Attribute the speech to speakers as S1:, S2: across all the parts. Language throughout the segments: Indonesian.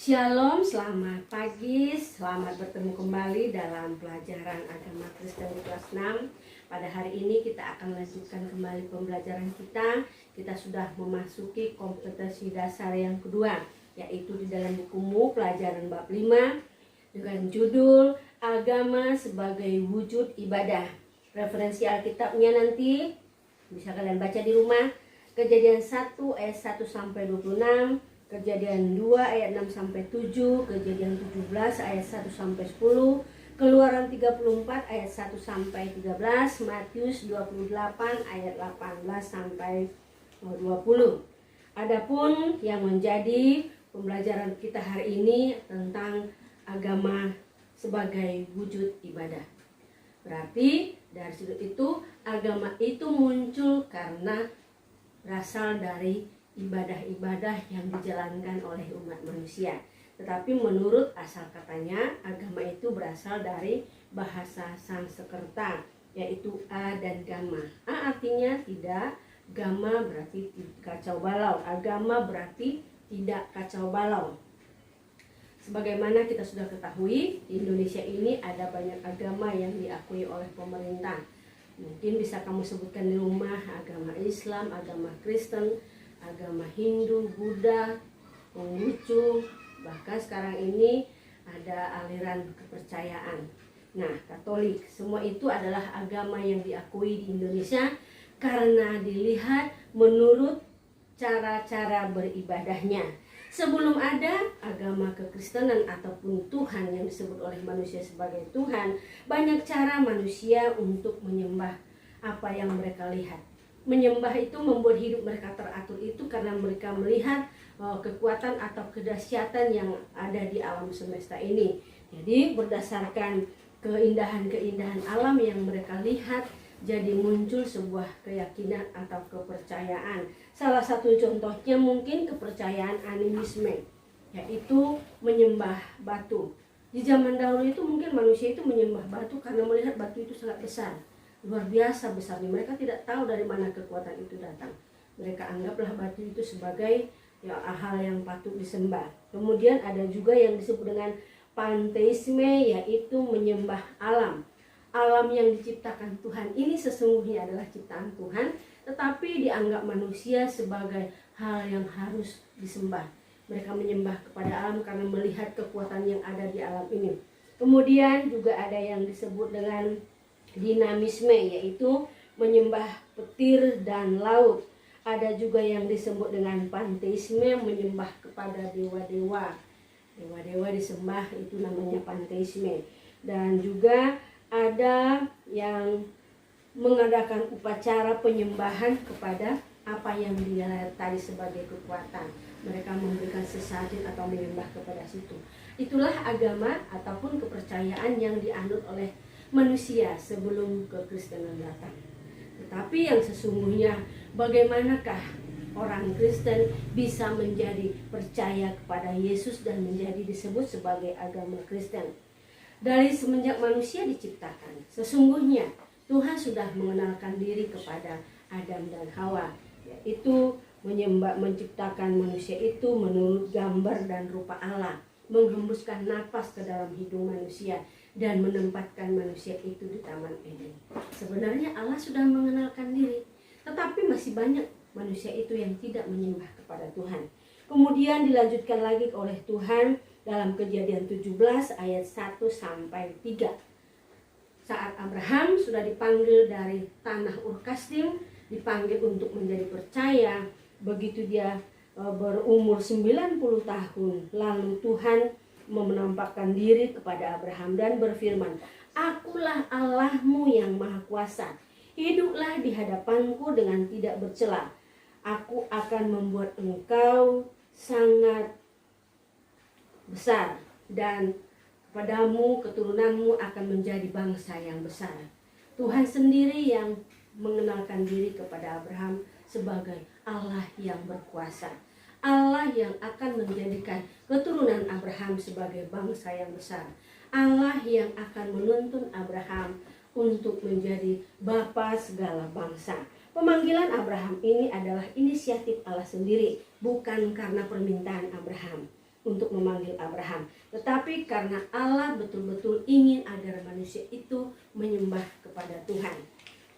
S1: Shalom, selamat pagi, selamat bertemu kembali dalam pelajaran agama Kristen di kelas 6. Pada hari ini kita akan lanjutkan kembali pembelajaran kita. Kita sudah memasuki kompetensi dasar yang kedua, yaitu di dalam bukumu pelajaran bab 5 dengan judul Agama sebagai Wujud Ibadah. Referensi Alkitabnya nanti bisa kalian baca di rumah. Kejadian 1 ayat 1 sampai 26, Kejadian 2 ayat 6 sampai 7, Kejadian 17 ayat 1 sampai 10, Keluaran 34 ayat 1 sampai 13, Matius 28 ayat 18 sampai 20. Adapun yang menjadi pembelajaran kita hari ini tentang agama sebagai wujud ibadah. Berarti dari sudut itu agama itu muncul karena berasal dari ibadah-ibadah yang dijalankan oleh umat manusia. Tetapi menurut asal katanya, agama itu berasal dari bahasa Sanskerta, yaitu a dan gama. A artinya tidak, gama berarti kacau balau. Agama berarti tidak kacau balau. Sebagaimana kita sudah ketahui, di Indonesia ini ada banyak agama yang diakui oleh pemerintah. Mungkin bisa kamu sebutkan di rumah, agama Islam, agama Kristen, agama Hindu, Buddha, Konghucu, bahkan sekarang ini ada aliran kepercayaan. Nah, Katolik, semua itu adalah agama yang diakui di Indonesia karena dilihat menurut cara-cara beribadahnya. Sebelum ada agama kekristenan ataupun Tuhan yang disebut oleh manusia sebagai Tuhan, banyak cara manusia untuk menyembah apa yang mereka lihat. Menyembah itu membuat hidup mereka teratur itu karena mereka melihat kekuatan atau kedahsyatan yang ada di alam semesta ini. Jadi berdasarkan keindahan-keindahan alam yang mereka lihat, jadi muncul sebuah keyakinan atau kepercayaan. Salah satu contohnya mungkin kepercayaan animisme, yaitu menyembah batu. Di zaman dahulu itu mungkin manusia itu menyembah batu karena melihat batu itu sangat besar, luar biasa besarnya. Mereka tidak tahu dari mana kekuatan itu datang. Mereka anggaplah batu itu sebagai hal yang patut disembah. Kemudian ada juga yang disebut dengan panteisme, yaitu menyembah alam. Alam yang diciptakan Tuhan ini sesungguhnya adalah ciptaan Tuhan, tetapi dianggap manusia sebagai hal yang harus disembah. Mereka menyembah kepada alam karena melihat kekuatan yang ada di alam ini. Kemudian juga ada yang disebut dengan dinamisme, yaitu menyembah petir dan laut. Ada juga yang disebut dengan panteisme, menyembah kepada dewa-dewa. Dewa-dewa disembah, itu namanya panteisme. Dan juga ada yang mengadakan upacara penyembahan kepada apa yang dilihat tadi sebagai kekuatan. Mereka memberikan sesajen atau menyembah kepada situ. Itulah agama ataupun kepercayaan yang dianut oleh manusia sebelum kekristenan datang. Tetapi yang sesungguhnya, bagaimanakah orang Kristen bisa menjadi percaya kepada Yesus dan menjadi disebut sebagai agama Kristen? Dari semenjak manusia diciptakan, sesungguhnya Tuhan sudah mengenalkan diri kepada Adam dan Hawa, yaitu menciptakan manusia itu menurut gambar dan rupa Allah, menghembuskan napas ke dalam hidung manusia, dan menempatkan manusia itu di Taman Eden. Sebenarnya Allah sudah mengenalkan diri, tetapi masih banyak manusia itu yang tidak menyembah kepada Tuhan. Kemudian dilanjutkan lagi oleh Tuhan dalam Kejadian 17 ayat 1 sampai 3. Saat Abraham sudah dipanggil dari tanah Ur Kasdim, dipanggil untuk menjadi percaya, begitu dia berumur 90 tahun, lalu Tuhan menampakkan diri kepada Abraham dan berfirman, "Akulah Allahmu yang Maha Kuasa. Hiduplah di hadapanku dengan tidak bercela. Aku akan membuat engkau sangat besar, dan kepadamu keturunanmu akan menjadi bangsa yang besar." Tuhan sendiri yang mengenalkan diri kepada Abraham sebagai Allah yang berkuasa, Allah yang akan menjadikan keturunan Abraham sebagai bangsa yang besar, Allah yang akan menuntun Abraham untuk menjadi bapa segala bangsa. Pemanggilan Abraham ini adalah inisiatif Allah sendiri, bukan karena permintaan Abraham untuk memanggil Abraham. Tetapi karena Allah betul-betul ingin agar manusia itu menyembah kepada Tuhan,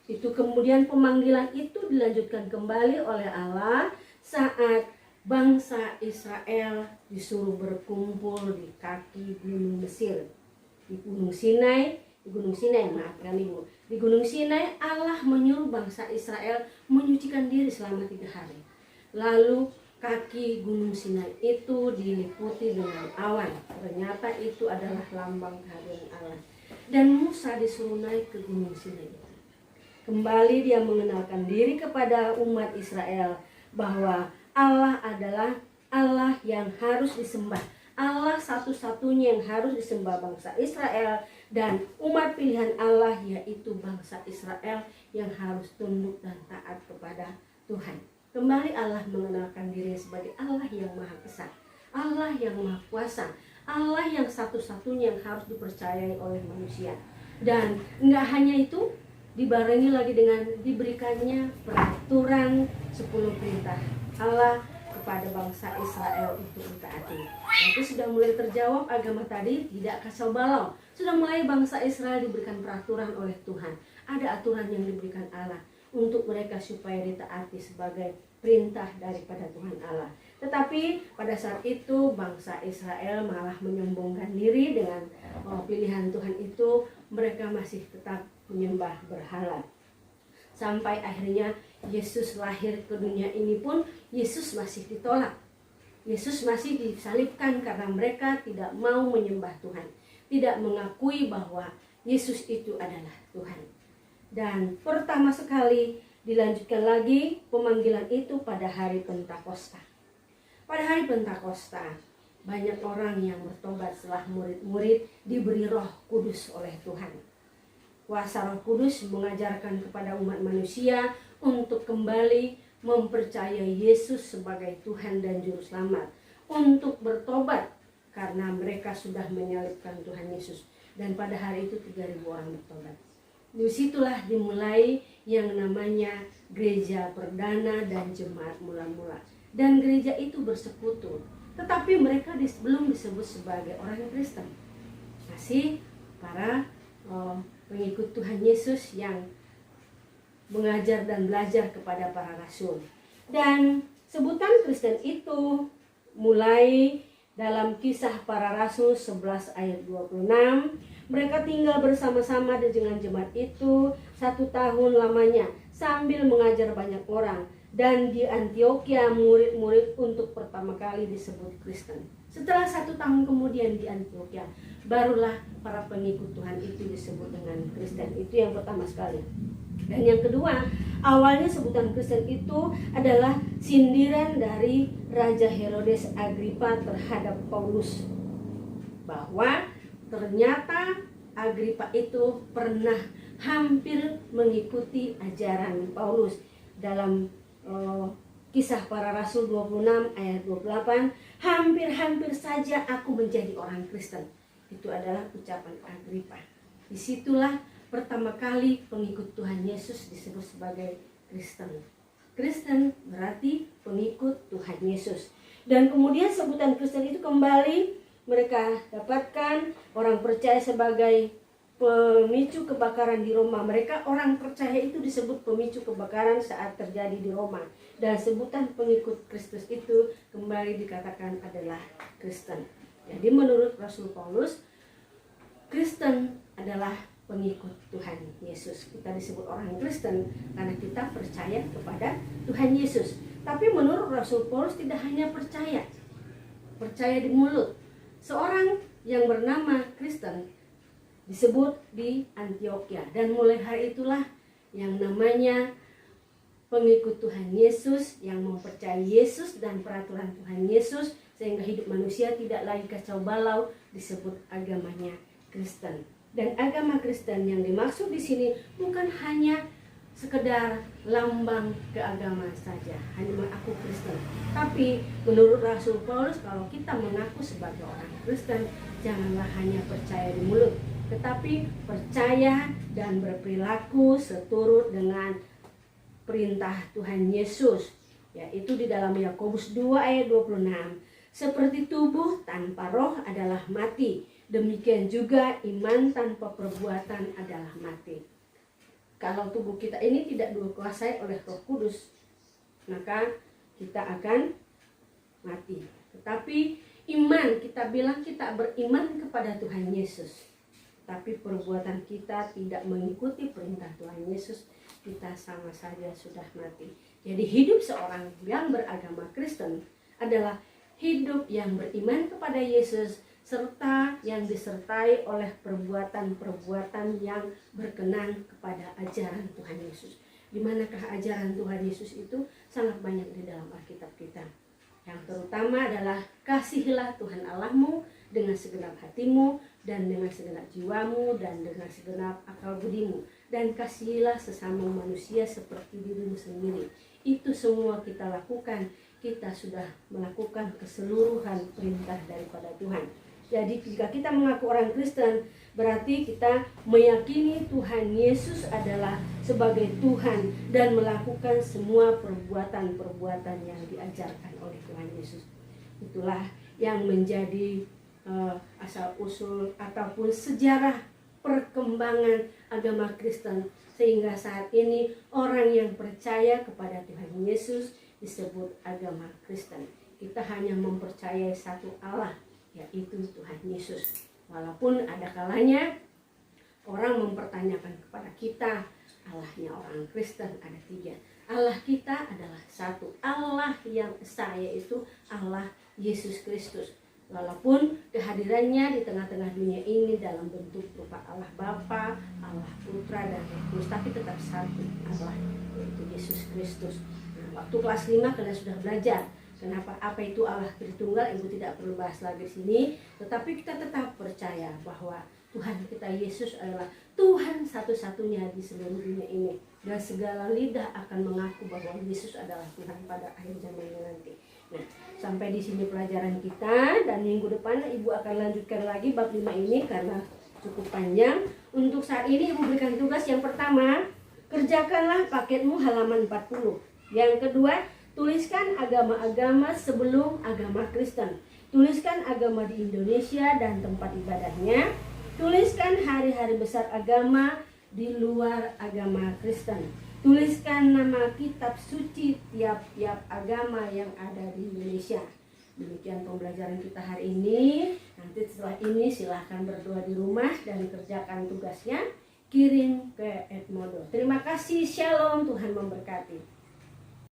S1: itu kemudian pemanggilan itu dilanjutkan kembali oleh Allah saat bangsa Israel disuruh berkumpul di kaki gunung Mesir, di Gunung Sinai. Di Gunung Sinai Allah menyuruh bangsa Israel menyucikan diri selama 3 hari. Lalu kaki Gunung Sinai itu diliputi dengan awan. Ternyata itu adalah lambang kehadiran Allah. Dan Musa disuruh naik ke Gunung Sinai itu. Kembali dia mengenalkan diri kepada umat Israel bahwa Allah adalah Allah yang harus disembah. Allah satu-satunya yang harus disembah bangsa Israel, dan umat pilihan Allah yaitu bangsa Israel yang harus tunduk dan taat kepada Tuhan. Kembali Allah mengenalkan diri sebagai Allah yang Maha Esa, Allah yang Maha Kuasa, Allah yang satu-satunya yang harus dipercayai oleh manusia. Dan enggak hanya itu, dibarengi lagi dengan diberikannya peraturan 10 perintah Allah kepada bangsa Israel untuk ditaati. Itu sudah mulai terjawab agama tadi, tidak kacau balau. Sudah mulai bangsa Israel diberikan peraturan oleh Tuhan. Ada aturan yang diberikan Allah untuk mereka supaya ditaati sebagai perintah daripada Tuhan Allah. Tetapi pada saat itu bangsa Israel malah menyombongkan diri dengan pilihan Tuhan itu. Mereka masih tetap menyembah berhala. Sampai akhirnya Yesus lahir ke dunia ini pun Yesus masih ditolak. Yesus masih disalibkan karena mereka tidak mau menyembah Tuhan, tidak mengakui bahwa Yesus itu adalah Tuhan. Dan pertama sekali dilanjutkan lagi pemanggilan itu pada hari Pentakosta. Pada hari Pentakosta banyak orang yang bertobat setelah murid-murid diberi Roh Kudus oleh Tuhan. Kuasa Roh Kudus mengajarkan kepada umat manusia untuk kembali mempercayai Yesus sebagai Tuhan dan Juru Selamat, untuk bertobat karena mereka sudah menyalibkan Tuhan Yesus. Dan pada hari itu 3.000 orang bertobat. Disitulah dimulai yang namanya gereja perdana dan jemaat mula-mula. Dan gereja itu bersekutu, tetapi mereka belum disebut sebagai orang Kristen. Masih para pengikut Tuhan Yesus yang mengajar dan belajar kepada para rasul. Dan sebutan Kristen itu mulai dalam Kisah Para Rasul 11 ayat 26. Mereka tinggal bersama-sama dengan jemaat itu 1 tahun lamanya sambil mengajar banyak orang. Dan di Antioquia murid-murid untuk pertama kali disebut Kristen. Setelah 1 tahun kemudian di Antioquia, barulah para pengikut Tuhan itu disebut dengan Kristen. Itu yang pertama sekali. Dan yang kedua, awalnya sebutan Kristen itu adalah sindiran dari Raja Herodes Agripa terhadap Paulus, bahwa ternyata Agripa itu pernah hampir mengikuti ajaran Paulus. Dalam Kisah Para Rasul 26 ayat 28, hampir-hampir saja aku menjadi orang Kristen. Itu adalah ucapan Agripa. Disitulah pertama kali pengikut Tuhan Yesus disebut sebagai Kristen. Kristen berarti pengikut Tuhan Yesus. Dan kemudian sebutan Kristen itu kembali mereka dapatkan orang percaya sebagai pemicu kebakaran di Roma. Mereka orang percaya itu disebut pemicu kebakaran saat terjadi di Roma. Dan sebutan pengikut Kristus itu kembali dikatakan adalah Kristen. Jadi menurut Rasul Paulus, Kristen adalah pengikut Tuhan Yesus. Kita disebut orang Kristen karena kita percaya kepada Tuhan Yesus. Tapi menurut Rasul Paulus tidak hanya percaya di mulut. Seorang yang bernama Kristen disebut di Antioquia, dan mulai hari itulah yang namanya pengikut Tuhan Yesus yang mempercayai Yesus dan peraturan Tuhan Yesus, sehingga hidup manusia tidak lagi kacau balau, disebut agamanya Kristen. Dan agama Kristen yang dimaksud di sini bukan hanya sekedar lambang keagamaan saja, hanya mengaku Kristen. Tapi menurut Rasul Paulus, kalau kita mengaku sebagai orang Kristen, janganlah hanya percaya di mulut, tetapi percaya dan berperilaku seturut dengan perintah Tuhan Yesus, yaitu di dalam Yakobus 2 ayat 26. Seperti tubuh tanpa roh adalah mati, demikian juga iman tanpa perbuatan adalah mati. Kalau tubuh kita ini tidak dikuasai oleh Roh Kudus, maka kita akan mati. Tetapi iman, kita bilang kita beriman kepada Tuhan Yesus, tapi perbuatan kita tidak mengikuti perintah Tuhan Yesus, kita sama saja sudah mati. Jadi hidup seorang yang beragama Kristen adalah hidup yang beriman kepada Yesus, serta yang disertai oleh perbuatan-perbuatan yang berkenan kepada ajaran Tuhan Yesus. Di manakah ajaran Tuhan Yesus itu? Sangat banyak di dalam Alkitab kita. Yang terutama adalah kasihilah Tuhan Allahmu dengan segenap hatimu dan dengan segenap jiwamu dan dengan segenap akal budimu, dan kasihilah sesama manusia seperti dirimu sendiri. Itu semua kita lakukan. Kita sudah melakukan keseluruhan perintah daripada Tuhan. Jadi jika kita mengaku orang Kristen, berarti kita meyakini Tuhan Yesus adalah sebagai Tuhan dan melakukan semua perbuatan-perbuatan yang diajarkan oleh Tuhan Yesus. Itulah yang menjadi asal-usul ataupun sejarah perkembangan agama Kristen, sehingga saat ini orang yang percaya kepada Tuhan Yesus disebut agama Kristen. Kita hanya mempercayai satu Allah, yaitu Tuhan Yesus. Walaupun ada kalanya orang mempertanyakan kepada kita, Allahnya orang Kristen ada 3. Allah kita adalah satu. Allah yang esa, yaitu Allah Yesus Kristus. Walaupun kehadirannya di tengah-tengah dunia ini dalam bentuk berupa Allah Bapa, Allah Putra, dan Roh Kudus, tapi tetap satu Allah, yaitu Yesus Kristus. Nah, waktu kelas 5 kalian sudah belajar kenapa apa itu Allah Tritunggal. Ibu tidak perlu bahas lagi di sini, tetapi kita tetap percaya bahwa Tuhan kita Yesus adalah Tuhan satu-satunya di seluruh dunia ini, dan segala lidah akan mengaku bahwa Yesus adalah Tuhan pada akhir zamannya nanti. Nah, sampai di sini pelajaran kita, dan minggu depan Ibu akan lanjutkan lagi bab 5 ini karena cukup panjang. Untuk saat ini Ibu berikan tugas yang pertama, kerjakanlah paketmu halaman 40. Yang kedua, tuliskan agama-agama sebelum agama Kristen. Tuliskan agama di Indonesia dan tempat ibadahnya. Tuliskan hari-hari besar agama di luar agama Kristen. Tuliskan nama kitab suci tiap-tiap agama yang ada di Indonesia. Demikian pembelajaran kita hari ini. Nanti setelah ini silahkan berdoa di rumah dan kerjakan tugasnya. Kirim ke Edmodo. Terima kasih, shalom, Tuhan memberkati.